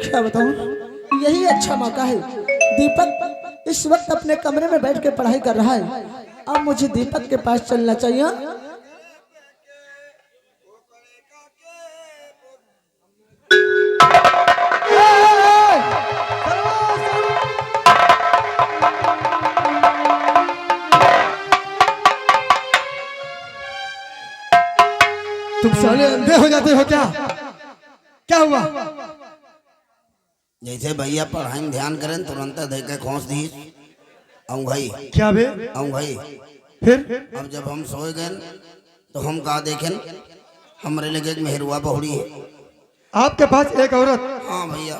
क्या बताऊं, यही अच्छा मौका है। दीपक इस वक्त अपने कमरे में बैठ के पढ़ाई कर रहा है। अब मुझे दीपक के पास चलना चाहिए। तुम साले अंधे हो जाते हो क्या? क्या हुआ? जैसे भैया पढ़ाई में ध्यान करें तुरंत देखे खोस दी आऊं भाई। क्या बे? आऊं भाई। फिर अब जब हम सोए गए तो हम कहा देखें हमारे लगे एक मेहरुआ बहुड़ी है। आपके पास एक औरत? हाँ भैया।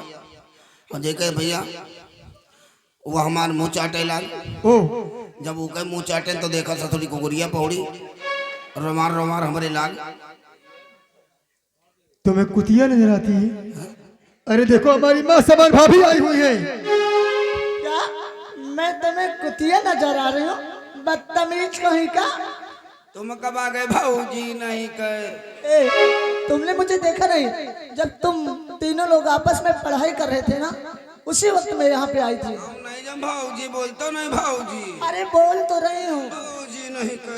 और देखे भैया वो हमारे मुँह चाटे लाल। ओ जब वो कहे मुँह चाटे तो देखा था थोड़ी कुकुरिया पौड़ी रोमार रोमार हमारे लाल। तुम्हें कुतिया नजर आती है? अरे देखो हमारी माँ समान भाभी आई हुई है। क्या मैं तुम्हें कुतिया नजर आ रही हूँ? बदतमीज कहीं का। तुम कब आ गए भाऊजी? नहीं कहे। तुमने मुझे देखा नहीं जब तुम तीनों लोग आपस में पढ़ाई कर रहे थे ना, उसी वक्त मैं यहाँ पे आई थी। हम नहीं जब भाऊजी बोलते नहीं भाऊजी। अरे बोल तो रही हूँ। भाऊजी नहीं कहे।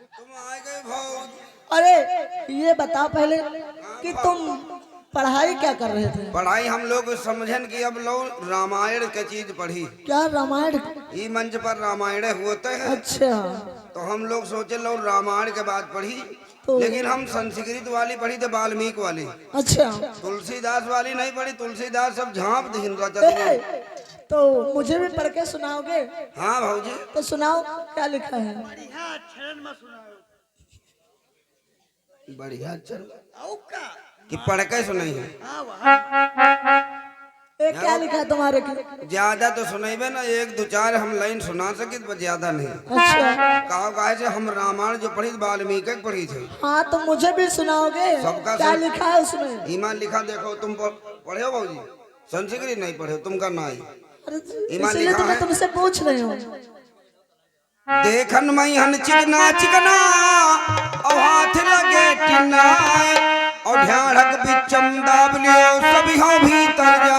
तुम आ गए भाऊजी। अरे ये बताओ पहले कि तुम पढ़ाई क्या कर रहे थे? पढ़ाई हम लोग समझन कि अब लोग रामायण के चीज पढ़ी। क्या रामायण? ये मंच पर रामायण होते हैं। अच्छा तो हम लोग सोचे लोग रामायण के बाद पढ़ी तो लेकिन हम संस्कृत वाली पढ़ी थे वाल्मीकि वाली। अच्छा तुलसीदास वाली नहीं पढ़ी। तुलसीदास सब झांप दिन तो मुझे भी पढ़ के सुनाओगे? हाँ भाऊजी। तो सुनाओ क्या लिखा है। बढ़िया चल कि पढ़ के सुनाई है। क्या लिखा है तुम्हारे की? ज्यादा तो सुनाइबे ना, एक दो चार हम लाइन सुना सके तो ज्यादा नहीं। अच्छा कहो कहे से हम रामायण जो पढ़ी वाल्मीकि पढ़ी थे। हाँ तो मुझे भी सुनाओगे सबका क्या सब- लिखा है उसमें? ईमान लिखा देखो। तुम पढ़े हो भाऊजी? संस्कृत नहीं पढ़े हो तुम का ना आई। अरे ईमान इसलिए लिखा तो मैं है। तुमसे पूछ रही हूँ। देखन मई हन चिकना चिकना और हाथ लगे टिना और ध्यान बिचम दाब लियो सभी हो भीतर जा।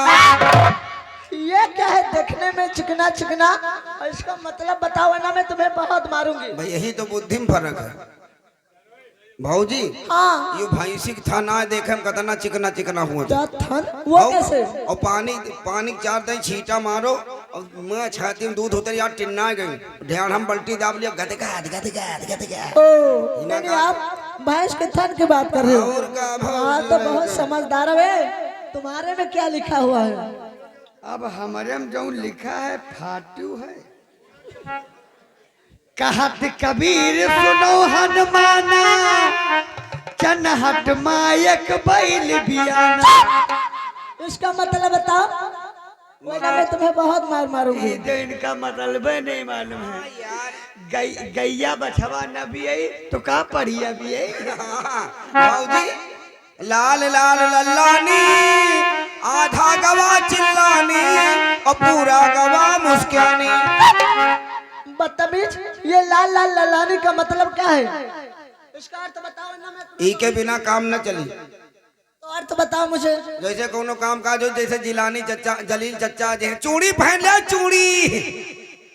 ये क्या है देखने में चिकना चिकना, और इसका मतलब बताओ ना, मैं तुम्हें बहुत मारूंगी। भाई यही तो बुद्धि में फर्क है भाऊजी। हाँ ये भैंसी था ना देखे में कतना चिकना चिकना हुआ था। जाथन वो कैसे? और पानी पानी चार दही छींटा मारो और मैं छाती में दूध होते यार टिन्ना गई ध्यान हम बल्टी दाब लिया गदगद गदगद गदगद। ओ नहीं आप भैंस के थन की बात कर रहे हो। और का हाँ तो बहुत समझदार है। तुम्हारे में क्या लिखा हुआ है? अब हमारे में जो लिखा है फाटू है। कहत कबीर सुनो हनुमाना चनहट मायक बैल बियाना। इसका मतलब बताओ, वरना मैं तुम्हें बहुत मार मारूंगी। ये तो इनका मतलब नहीं मालूम है। गैया बछवा न भी आई तो का पढ़िया भी आई। भाऊजी लाल लाल लल्लानी आधा गवा चिल्लानी और पूरा गवा मुस्कानी। बदतमीज, ये लाल लाल ललानी का मतलब क्या है? इसका अर्थ बताओ ना। मैं ई के बिना काम न चली। तो अर्थ बताओ मुझे। जैसे कोनो काम काज हो जैसे जिलानी चचा जलील चचा जे चूड़ी पहन ले चूड़ी।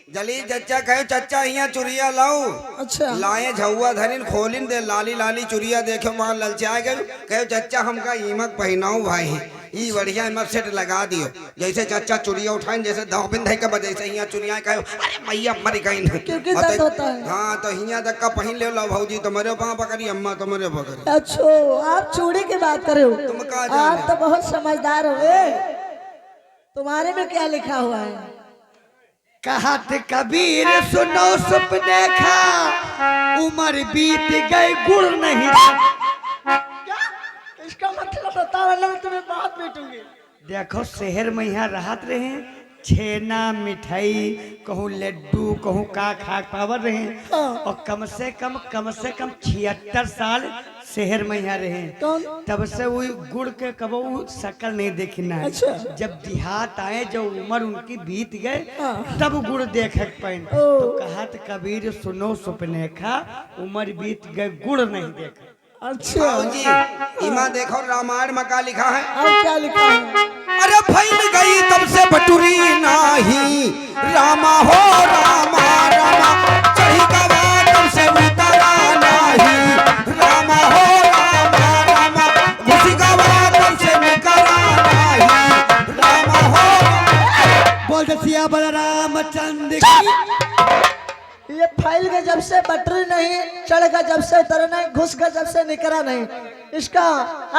जलील चचा कहे चचा यहाँ चुरिया लाओ। अच्छा लाए झुआ धरिन खोलिन दे लाली लाली चुरिया देखे वहां ललचा गए। कहे चचा हमका ईमक पहनाओ भाई ई बढ़िया इमक सेट लगा दियो। जैसे चचा चुरिया उठाए जैसे दाबिन धई के बजे से यहाँ चुरिया कहे अरे मैया मर गई। क्योंकि दर्द होता है। हाँ तो हिया तक का पहन ले लो भाऊजी तो मेरे पाँव पकड़ी अम्मा तो मेरे पकड़ी। अच्छा आप चूड़ी की बात कर रहे हो? तुम कहा जाने? आप तो बहुत समझदार हो। तुम्हारे में क्या लिखा हुआ है? कहत कबीर सुनो सुप देखा उम्र बीत गई गुड़ नहीं। क्या इसका मतलब बताओ ना, मैं तुम्हें बहुत पीटूंगी। देखो शहर में यहाँ राहत रहे छेना मिठाई कहूँ लड्डू कहूँ का खा पावर रहे। और कम से कम 76 साल शहर में यहाँ रहे। कौन? तब से वो गुड़ के कबो शक्ल नहीं देखना है। अच्छा। जब देहात आए जो उम्र उनकी बीत गए हाँ। तब गुड़ देख पाए। तो कहत कबीर सुनो सुपने खा उम्र बीत गए गुड़ नहीं देखा। अच्छा भाऊजी इमा देखो रामायण में का लिखा है। और क्या लिखा है? अरे फैल गई तब से बटुरी नाही रामा हो रामा रामा चढ़ी गवा तब से उतरा नहीं रामा हो रामा रामा घुसी गवा तब से निकला नहीं रामा हो बोल दसिया बलराम चंद्र की। ये फैल गया जब से बटरी नहीं, चढ़ गया जब से उतरा नहीं, घुस गया जब से निकला नहीं। इसका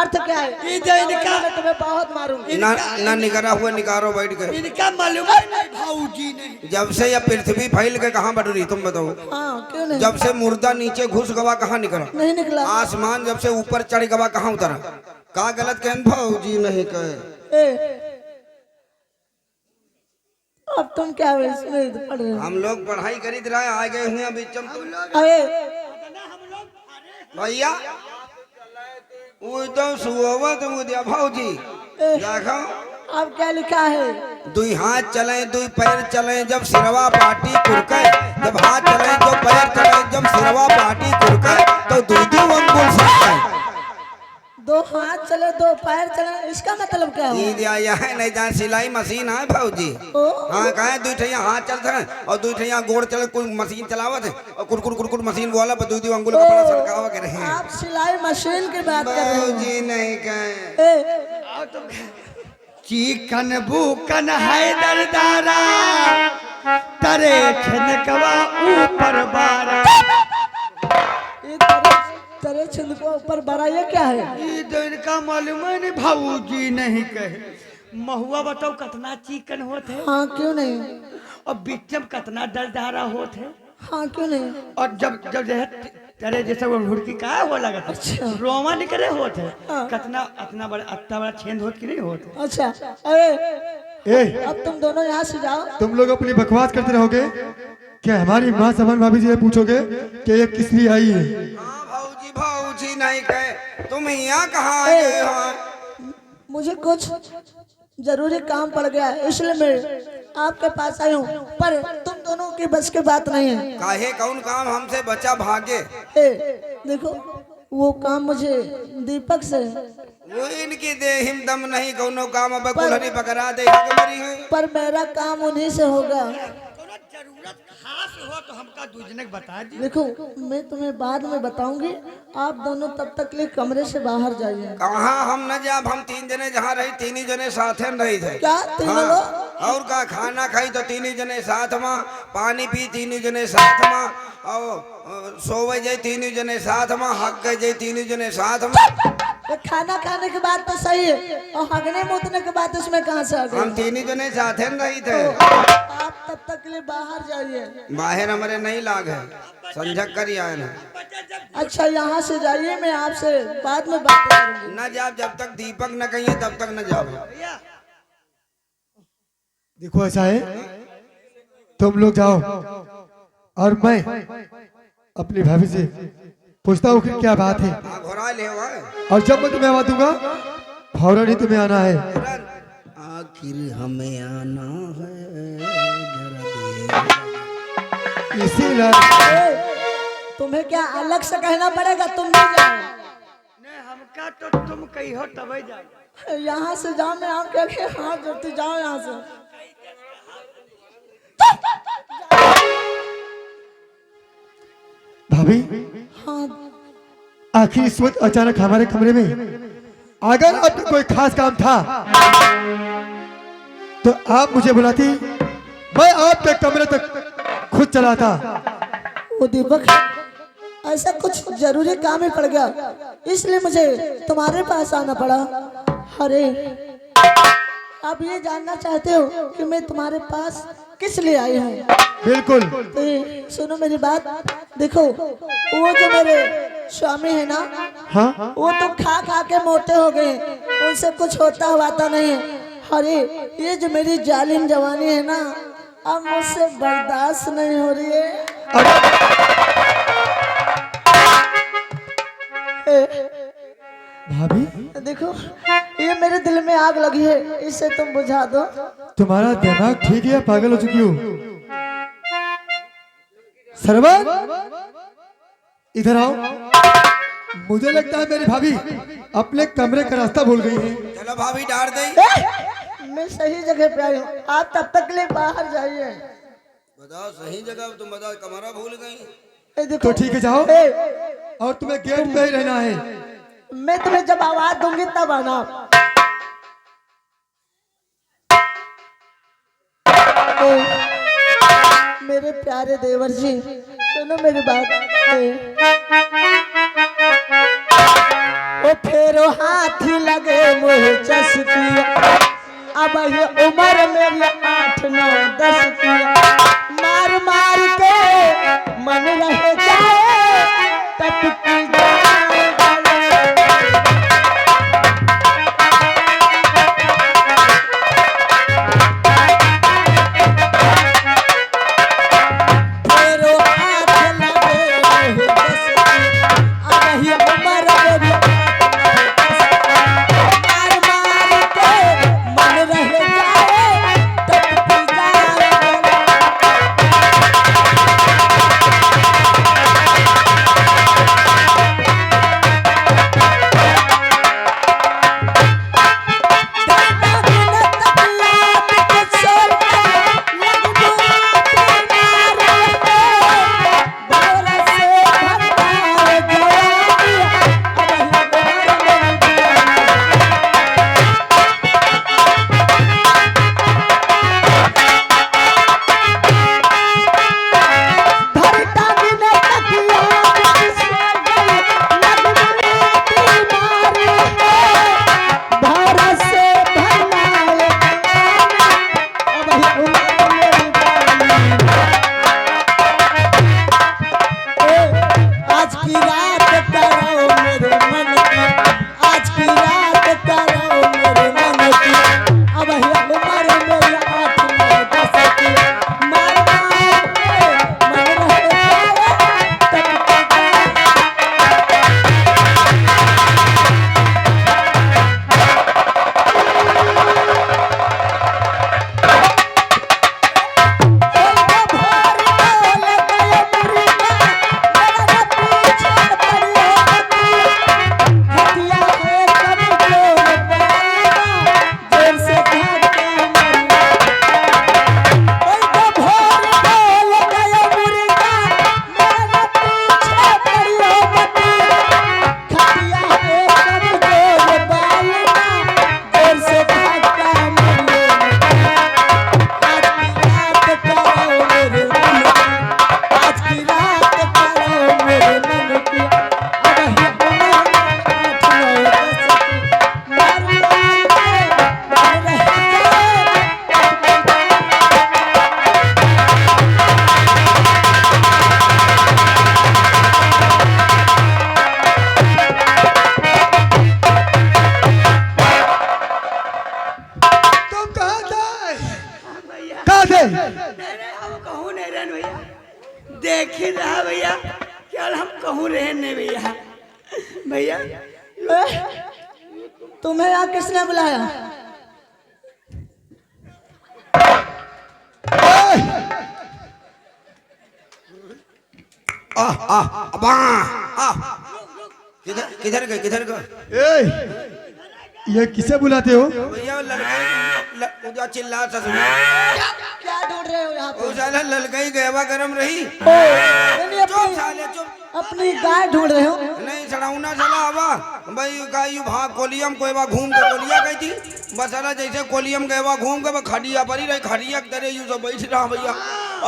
अर्थ क्या है? मैं तुम्हें बहुत मारूंगी। ना निकरा हुआ निकारो बैठ गए। इनका मालूम है नहीं भाऊजी नहीं। जब से यह पृथ्वी फैल के कहाँ बटुरी तुम बताओ? हाँ क्यों नहीं? जब से मुर्दा नीचे घुस गवा कहाँ निकला? नहीं निकला। आसमान जब से ऊपर चढ़ गवा कहाँ उतरा? का गलत कहन भाऊजी नहीं कहे। अब तुम क्या इसमें पढ़ रहे हो? हम लोग पढ़ाई करीत रहे आ गए हुए अभी अरे भैया वो तो सुवत उद्या भाऊजी देखो अब क्या लिखा है? दुई हाथ चले दुई पैर चले जब सिरवा पाटी कुरके जब हाथ चले जो पैर चले जब सिरवा पाटी कुरके तो दुई दो अंगुल सकते। दो हाथ चले दो पैर चले, इसका मतलब क्या है? ये दिया है नहीं जान सिलाई मशीन है भाऊजी। हाँ कहे दुई ठैया हाथ चलते हैं और दुई ठैया गोड़ चले कोई मशीन चलावत है और कुरकुर कुरकुर मशीन बोला पर दुई दो अंगुल कपड़ा सड़कावा के रहे हैं। आप सिलाई मशीन की बात कर रहे हो? भाऊजी नहीं कहे। चिकन बुकन है दरदारा तरे छनकवा ऊपर बारा। ये तेरे छिंद को ऊपर बड़ा ये क्या है? ये तो इनका मालूम है नहीं भाऊजी नहीं कहे। महुआ बताओ कितना चिकन होते है हाँ क्यों नहीं? और बीच में कितना दरदारा होते है। हाँ क्यों नहीं? और जब जब जो है तेरे जैसे वो भुड़की का हो लगा था अच्छा। रोमा निकले होते हाँ। कितना इतना बड़ा छेद होत कि नहीं होते। अच्छा अरे ए, अब तुम दोनों यहाँ से जाओ। तुम लोग अपनी बकवास करते रहोगे क्या? हमारी माँ समन भाभी से पूछोगे कि ये किस लिए आई है? हाँ भाऊजी भाऊजी नहीं कहे। तुम यहाँ कहाँ आए हो? मुझे कुछ जरूरी काम पड़ गया है इसलिए मैं आपके पास आई हूँ, पर तुम दोनों की बस की बात नहीं है। काहे कौन काम हमसे बच्चा भागे? देखो वो काम मुझे दीपक से, वो इनकी देहिम दम नहीं कौनो काम अब कुल्हड़ी पकड़ा दे मरी है। पर मेरा काम उन्हीं से होगा। जरूरत खास हो तो हमका दूजने बता दी। देखो मैं तुम्हें बाद में बताऊंगी, आप दोनों तब तक ले कमरे से बाहर जाइए। कहाँ हम न जाब, हम तीन जने जहाँ रही तीन जने साथ में रही थे। क्या तीनों लोग? और का खाना खाई तो तीन जने साथ में, पानी पी तीन जने साथ में, और सोवे जाए तीन जने साथ में, हक गए जाए तीन जने साथ में। तो खाना खाने की बात तो सही है, और हगने मुतने की बात इसमें कहाँ से आ गई? हम तीन जने साथ में रही थे। आप तब तक के लिए बाहर जाइए। बाहर हमारे नहीं लाग है, संझक कर आए ना। अच्छा यहाँ से जाइए, मैं आपसे बाद में बात करूंगी। न जाब जब तक दीपक न कहिए तब तक न जाब। देखो ऐसा है, तुम लोग जाओ और मैं अपनी भाभी से पूछता हूँ कि क्या बात है, हाँ घोड़ा ले हुआ है। और जब मैं तुम्हें आवाज दूंगा फौरन ही तुम्हें आना है। आखिर हमें आना है इसीलिए तुम्हें क्या अलग से कहना पड़ेगा? तुम नहीं जाओ। नहीं हमका तो तुम कही हो तब जाओ। यहाँ से जाओ, मैं आप क्या हाथ जोड़ती जाओ यहाँ से। भाभी हाँ आखिर इस वक्त अचानक हमारे कमरे में अगर आपका कोई खास काम था तो आप मुझे बुलाती, मैं आपके कमरे तक खुद चलाता। वो दीपक ऐसा कुछ जरूरी काम ही पड़ गया, इसलिए मुझे तुम्हारे पास आना पड़ा। अरे आप ये जानना चाहते हो कि मैं तुम्हारे पास किस लिए आई हूँ? बिल्कुल। तो ये सुनो मेरी बात। देखो वो जो मेरे स्वामी है ना, हाँ वो तो खा खा के मोटे हो गए, उनसे कुछ होता हुआता नहीं है। अरे ये जो मेरी जालिम जवानी है ना, अब मुझसे बर्दाश्त नहीं हो रही है। भाभी देखो ये मेरे दिल में आग लगी है, इसे तुम बुझा दो। तुम्हारा दिमाग ठीक है या पागल हो चुकी हो? सरवन इधर आओ। मुझे लगता है मेरी भाभी अपने कमरे का रास्ता भूल गई है। चलो भाभी डार दे। मैं सही जगह पे आई हूँ, आप तब तक के लिए बाहर जाइए। बताओ सही जगह तुम बताओ, कमरा भूल गई। ए, देखो तो ठीक है जाओ, ए, और तुम्हें गेट पे ही रहना है। मैं तुम्हें जब आवाज दूंगी तब आना। ए, मेरे प्यारे देवर जी सुनो मेरी बात। ओ फेरो हाथी लगे मुझे चस्की, अब ये उम्र मेरी 8 9 10 की, मार मार के मन रह जाए टपकी जाए फेरो हाथ लगे मुझे चस्की, अब ये उम्र मेरी 8 9 10 की, मार मार के मन रह जाए टपकी जाए। आज की रात करो मेरे मन की, आज की रात करो मेरे मन की, अब है उम्र मेरी 8 9 10 की, मार मार के मन रह जाए टपकी जाए। तुम कहाँ थे? भैया कहाँ थे? नहीं हम कहूँ नहीं रहन भैया, देख ही रहा भैया, क्या हम कहूँ रहे नहीं भैया। भैया तुम्हें यहाँ किसने बुलाया? अबा किधर किधर गए किधर गए ए, ये किसे बुलाते हो? भैया लड़का चिल्ला सा सुना। क्या ढूंढ रहे हो यहाँ पे? ओ साला ललकई गैवा गरम रही। नहीं, चुप साले चुप। अपनी गाय ढूंढ रहे हो? नहीं सड़ाउना साला आवा भाई गाय यू भाग कोलियम को एवा घूम के कोलिया गई थी बस साला जैसे कोलियम के एवा घूम के खड़िया परी रही खड़िया के तरह यू सब बैठ रहा भैया।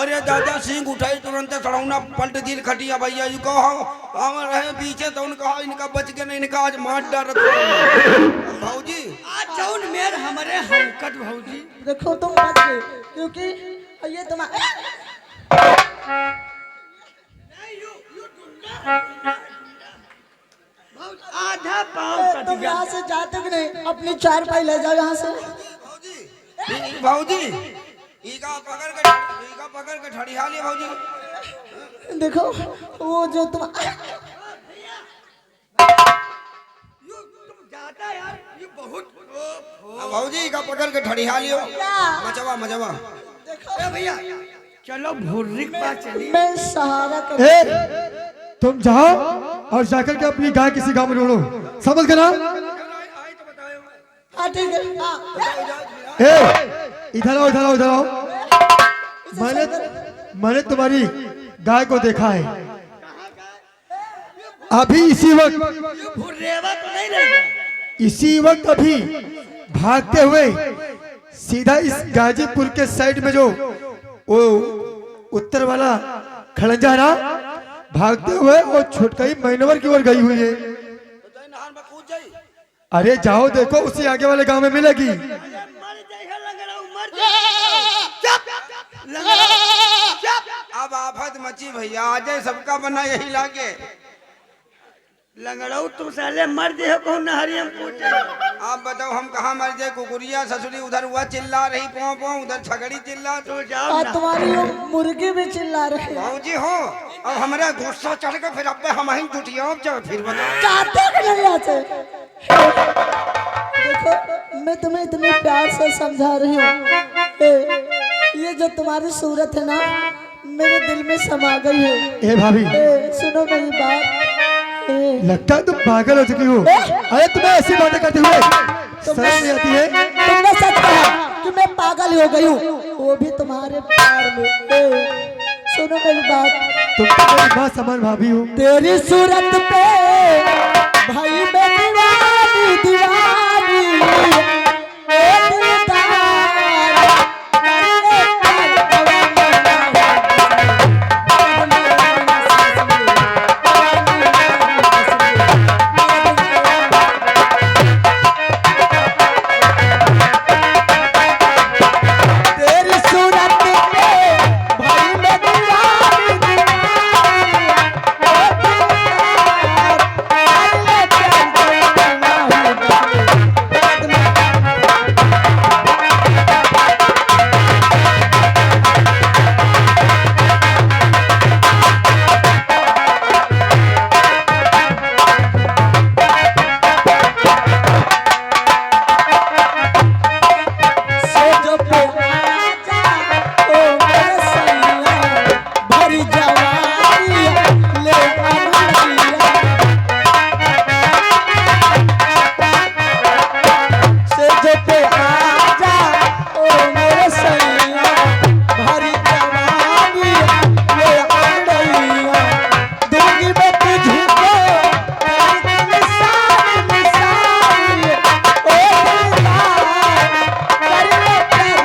अरे दादा सिंह उठाई तुरंत सड़ाउना पलट दी खटिया भैया यू कहो हम रहे पीछे तो उनका इनका बच के नहीं इनका आज मार डाल भाऊजी। आज जौन मेर हमारे हमकट भौजी देखो तुम बच गए क्योंकि ये तुम्हारा आधा पाँव कट तुम गया। यहाँ से जाते कि नहीं? अपनी 4 पाई ले जाओ यहाँ से। भाऊजी ईका पकड़ के ठड़िया लिया भाऊजी। देखो वो जो तुम ज्यादा यार ये बहुत भाऊजी ईका पकड़ के ठड़िया लियो मचवा मचवा। ए भैया चलो भुर्री के पास चलिए। मैं सहारा कर ए, तुम जाओ और जाकर के अपनी गाय किसी गांव में ढूंढो, समझ गए ना? हाँ ठीक है हाँ। इधर आओ इधर आओ इधर आओ। मैंने मैंने तुम्हारी गाय को देखा है अभी इसी वक्त, फुर्रेवा तो नहीं रहेगा। इसी वक्त अभी भागते हुए सीधा इस गाजीपुर के साइड में जो वो उत्तर वाला खड़ंजा ना, भागते हुए और छुटकाई मैनवर की ओर गई हुई है। अरे जाओ देखो, उसी आगे वाले गांव में मिलेगी। अब आफत मची भैया, आ जाए सबका बना यही लागे। लंगड़ाऊ तुम साले मर जे हो कहूँ नहरी हम पूछे। आप बताओ हम कहाँ मर जाए? कुकुरिया ससुरी उधर हुआ चिल्ला रही पों पों, उधर छगड़ी चिल्ला। तो जाओ और ना। तुम्हारी वो मुर्गी भी चिल्ला रहे। भाजी हो, अब हमारा गुस्सा चढ़ के फिर अब हम ही जुटिया फिर बताओ। चाहते कि नहीं आते? देखो मैं तुम्हें इतने प्यार से समझा रही हूँ, ये जो तुम्हारी सूरत है ना मेरे दिल में समा गई है। ए भाभी, सुनो मेरी बात। लगता है तुम पागल हो चुकी हो। अरे तुम्हें ऐसी बातें करते हुए शर्म नहीं आती है? तुमने सच कहा कि मैं पागल हो गई हूँ, वो भी तुम्हारे प्यार में। सुनो मेरी बात। तुम तो मेरी माँ समान भाभी हो। तेरी सूरत पे भाई मैं दीवानी दीवानी, ओ दिलदार, तेरी सूरत पे भाई मैं दीवानी दीवानी, ओ दिलदार, अरे प्यार सोचो पे आजा, ओ मेरे सैया, भरी जवानी ले अमरिया। सोचो पे आजा, ओ मेरे सैया, भरी जवानी ले अमरिया। दूंगी मैं तुझको प्यार की निशानी निशानी, ओ दिलदार, कर ले प्यार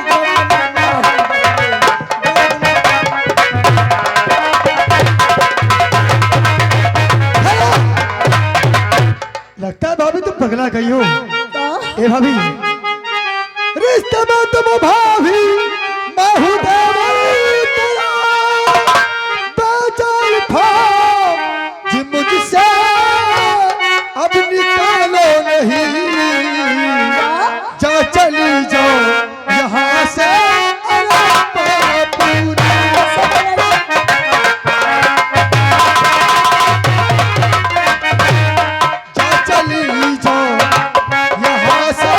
लगता है भाभी तुम पगला गई हो। दो। ए भाभी, रिश्ते में तुम भाभी मैं हूँ देवरी तेरा, बेजान था जी मुझसे अब निकालो नहीं, जा चली जाओ यहाँ से अरे पूरी। जा चली जाओ यहाँ से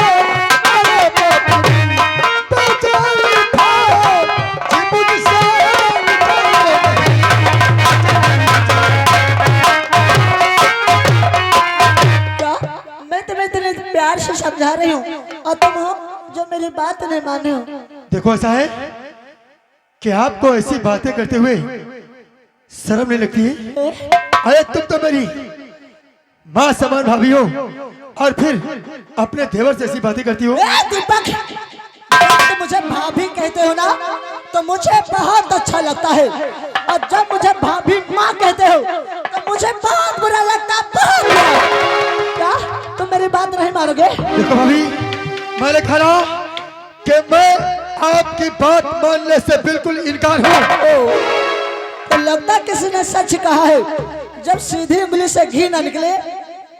अरे पूरी, बेजान था जी मुझसे निकालो नहीं। क्या मैं तुम्हें इतने प्यार से समझा रही हूँ और तुम हो जो मेरी बात नहीं माने हो? देखो ऐसा है कि आपको ऐसी बातें करते हुए शर्म नहीं लगती है? अरे तुम तो मेरी माँ समान भाभी हो और फिर अपने देवर से ऐसी बातें करती हो। ए दीपक, जब तुम मुझे भाभी कहते हो ना तो मुझे बहुत अच्छा लगता है, और जब मुझे भाभी माँ कहते हो तो मुझे बहुत बुरा लगता है, बहुत बुरा। क्या तुम मेरी बात नहीं मानोगे? देखो भाभी, मैंने कहा कि मैं आपकी बात मानने से बिल्कुल इनकार हूँ। तो लगता है किसी ने सच कहा है, जब सीधी उंगली से घी न निकले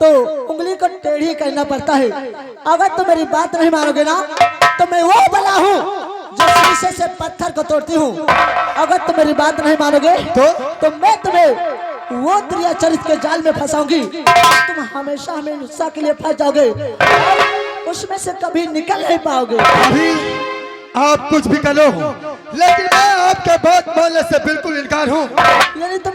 तो उंगली को टेढ़ी करना पड़ता है। अगर तुम मेरी बात नहीं मानोगे ना तो मैं वो बला हूँ जो शीशे से पत्थर को तोड़ती हूँ। अगर तुम मेरी बात नहीं मानोगे तो मैं तुम्हें वो त्रिया चरित्र के जाल में फंसाऊंगी, तुम हमेशा हमेशा के लिए फंस जाओगे, उसमें से कभी निकल नहीं पाओगे। अभी आप कुछ भी कर लो, लेकिन मैं आपके बात मानने से बिल्कुल इनकार हूँ। यानी तुम